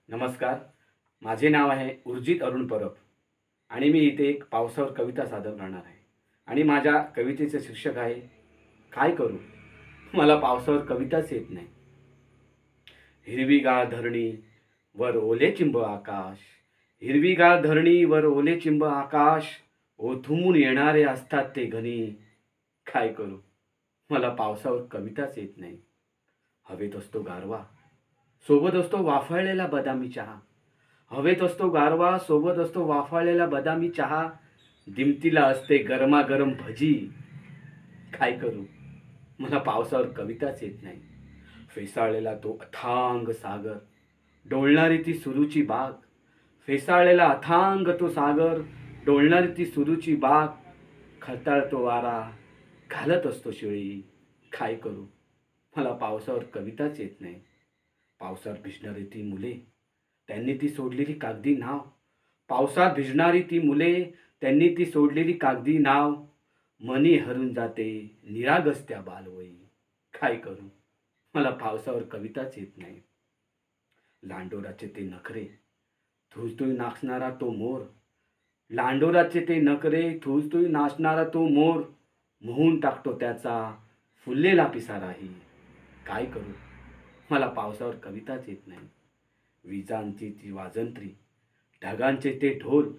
नमस्कार. माझे नाव आहे उर्जित अरुण परब आणि मी इथे एक पावसावर कविता सादर करणार आहे. आणि माझ्या कवितेचे शीर्षक आहे, काय करू मला पावसावर कविताच येत नाही. हिरवीगार धरणी वर ओले चिंब आकाश, हिरवीगार धरणी वर ओले चिंब आकाश, ओथुमून येणारे असतात ते घनी. काय करू मला पावसावर कविताच येत नाही. हवेत असतो गारवा, सोबत असतो वाफाळलेला बदामी चहा. हवेत असतो गारवा, सोबत असतो वाफाळलेला बदामी चहा. दिमतीला असते गरमागरम भजी. काय करू मला पावसावर कविताच येत नाही. फेसाळलेला तो अथांग सागर, डोलणारी ती सुरूची बाग. फेसाळलेला अथांग तो सागर, डोलणारी ती सुरूची बाग. खळखळतो वारा, घालत असतो शिळी. काय करू मला पावसावर कविताच येत नाही. पावसात भिजणारी ती मुले, त्यांनी ती सोडलेली कागदी नाव. पावसात भिजणारी ती मुले, त्यांनी ती सोडलेली कागदी नाव. मनी हरून जाते निरागसत्या बालवयी. काय करू मला पावसावर कविताच येत नाही. लांडोराचे ते नखरे, थुजतोय नाचणारा तो मोर. लांडोराचे ते नखरे, थुजतोय नाचणारा तो मोर. मोहून टाकतो त्याचा फुललेला पिसाराही. काय करू मला पावसावर कविताच येत नाही. विजांची ती वाजंत्री, ढगांचे ते ढोल.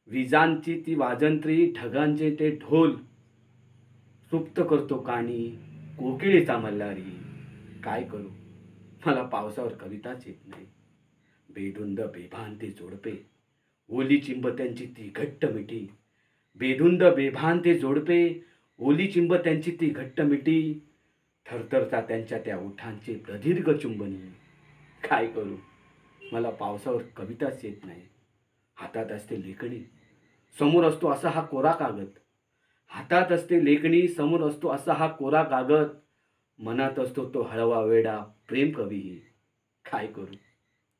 विजांची ती वाजंत्री, ढगांचे ते ढोल. सुप्त करतो कानी कोकिळेचा मल्हारी. काय करू मला पावसावर कविताच येत नाही. बेधुंद बेभान ते जोडपे, ओली चिंब त्यांची ती घट्ट मिठी. बेधुंद बेभान ते जोडपे, ओली चिंब त्यांची ती घट्ट मिठी. थरथरता त्यांच्या त्या ओठांचे प्रदीर्घ चुंबनी. काय करू मला पावसावर कविताच येत नाही. हातात असते लेखणी, समोर असतो असा हा कोरा कागद. हातात असते लेखणी, समोर असतो असा हा कोरा कागद. मनात असतो तो हळवा वेडा प्रेम कवीही. काय करू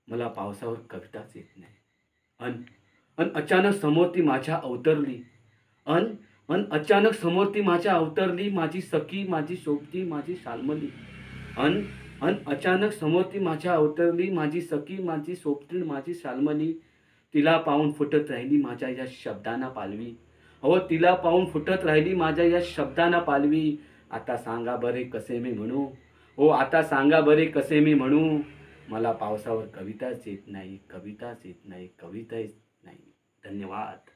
मला पावसावर कविताच येत नाही. अन अन अचानक समोर ती माझ्या अवतरली. अन अन अचानक समोर ती माझ्या अवतरली, माझी सखी, माझी सोबती, माझी शाल्मली. अन अन अचानक समोर ती माझ्या अवतरली, माझी सखी, माझी सोबती, माझी शाल्मली. तिला पाहून फुटत राहिली माझ्या या शब्दांना पालवी. अहो तिला पाहून फुटत राहिली माझ्या या शब्दांना पालवी. आता सांगा बरे कसे मी म्हणू, हो आता सांगा बरे कसे मी म्हणू. मला पावसावर कविताच येत नाही, कविताच येत नाही, कविता येत नाही. धन्यवाद.